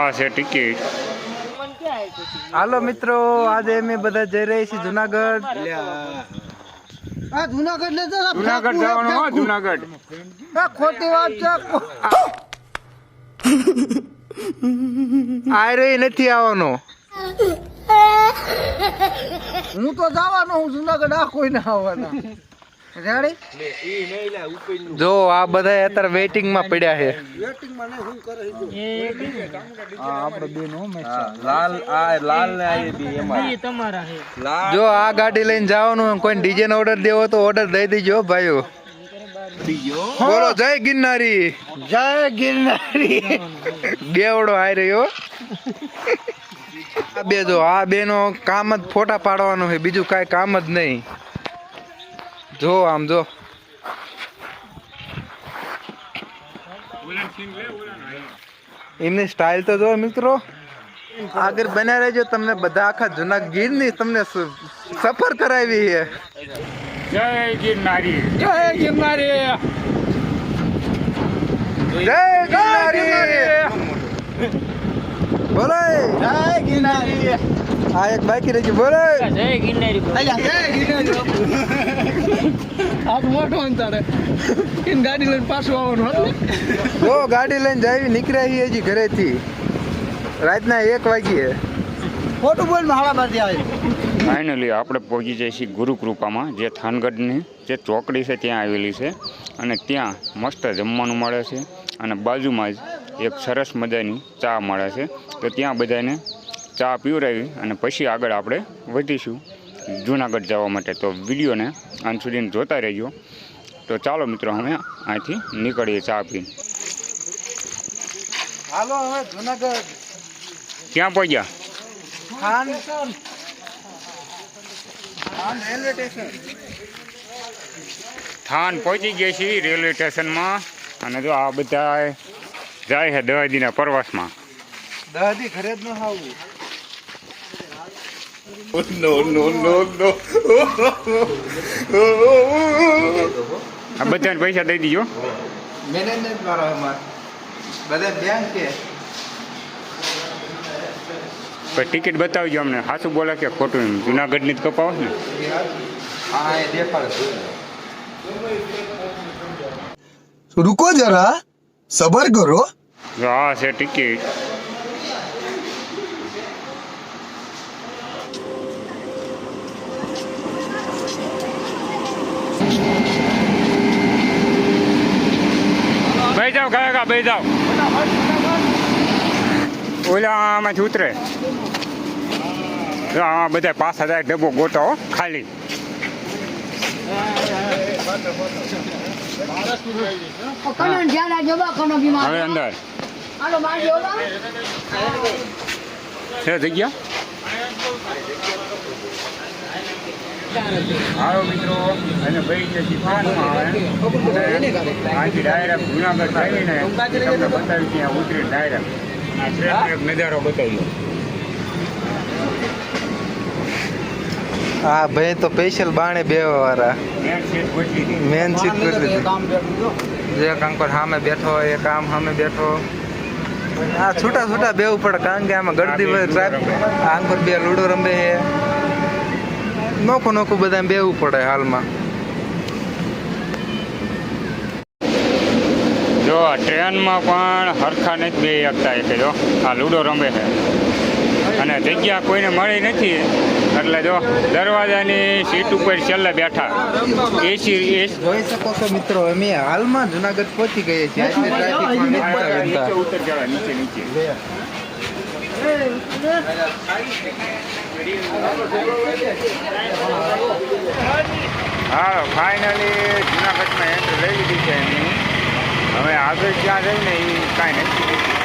આ છે ટિકિટ. હાલો મિત્રો, આજે અમે બધા જઈ રહી છીએ જુનાગઢ. જુનાગઢ ને જુનાગઢ જવાનું હો, જુનાગઢ. ખોટી વાત છે. આ રહી નથી આવવાનો. હું તો જવાનો હું જુનાગઢ. આ કોઈ ના આવવાના. જો આ બધા અત્યારે વેઇટિંગ માં પડ્યા છે. જો આ ગાડી લઈને જવાનું, કોઈ ડીજે નો ઓર્ડર દેવો તો ઓર્ડર દઈ દેજો ભાઈઓ. બોલો જય ગિરનારી. જય ગિરનારી. બેવડો આવી રહ્યો. આ બે જો, આ બે નો કામ જ ફોટા પાડવાનું છે, બીજું કઈ કામ જ નહીં. જો આમ જો એમની સ્ટાઇલ તો જો મિત્રો. આગળ બન્યા રહેજો, તમને બધા આખા જુનાગઢ ગીરની તમને સફર કરાવી છે. જય ગિરનારી. જય ગિરનારી. જય ગિરનારી. બોલો જય ગિરનારી. આ એક બાકી રહી ગયું. બોલો જય ગિરનારી. જય ગિરનારી. આપ મોટો અંતરે ગાડી લઈને પાછું આવવાનું. જો ગાડી લઈને જાવી નીકળ્યા છીએ હજી ઘરેથી. રાતના 1 વાગ્યે. ખોટું બોલ મારા બાજુ આવે. ફાઇનલી આપણે પહોંચી જઈએ છીએ ગુરુકૃપામાં, જે થાનગઢની જે ચોકડી છે ત્યાં આવેલી છે. અને ત્યાં મસ્ત જમવાનું મળે છે અને બાજુમાં જ એક સરસ મજાની ચા મળે છે. તો ત્યાં બધાને ચા પીવડાવી અને પછી આગળ આપણે વધીશું જુનાગઢ જવા માટે. તો વિડીયોને અંત સુધી જોતા રહેજો. તો ચાલો મિત્રો, અમે અહીંથી નીકળીએ ચા પીને. હાલો હવે જુનાગઢ. ક્યાં પહોંચ્યા? Than railway station. થાન પહોંચી ગયા છીએ રેલવે સ્ટેશનમાં. અને જો આ બધા જાય છે 10 દીના પ્રવાસમાં. દાદી ઘરે જ ન આવું. આ બધાને પૈસા દઈ દીજો. મેનેજમેન્ટ વાળો અમાર બધા બેંક કે પછી ટિકિટ બતાવજો અમને. સાચું બોલે કે ખોટું? એમ જુનાગઢની જ કપાવો ને. હા એ દેખાડ. रुको जरा सबर करो. જો આ છે ટિકિટ. બેસી જાઓ, ગયા બેસી જાઓ. ઓલા આમાંથી ઉતરે. જો આમાં બધા પાછા જાય, ડબ્બો ગોતો ખાલી. હવે અંદર છે જગ્યા. હાલો મિત્રો, અને ભાઈ જે ટ્રેનમાં આવે અહીંથી ડાયરેક્ટ જુનાગઢ આવીને તમને બતાવી ત્યાં ઉતરી ડાયરેક્ટ આ ટ્રેનનો એક નજારો બતાવી. હા ભાઈ તો સ્પેશિયલ બાણે બેવા વાળા મેન સીટ ગોઠવી હતી. મેન સીટ કરી દીધી. જે કાંકોર સામે બેઠો હોય એ કામ સામે બેઠો. આ છૂટા છૂટા બેવું પડે, કારણ કે આમાં ગળદી આંગ પર બે લૂડો રમે છે. નોખું નોખું બધા બેવું પડે હાલમાં. જો આ ટ્રેનમાં પણ હરખા નથી બે શકતા. એટલે જો આ લૂડો રમે છે અને જગ્યા કોઈને મળી નથી. એટલે જો દરવાજાની સીટ ઉપર છેલ્લે બેઠા. એસી જોઈ શકો છો મિત્રો, અમે હાલમાં જુનાગઢ પહોંચી ગઈએ છીએ. નીચે ઉતર જવા, નીચે નીચે. હા ફાઇનલી જુનાગઢમાં એન્ટ્રી લઈ લીધી છે એમની. હવે આગળ ક્યાં જઈને એ કાંઈ નક્કી નથી.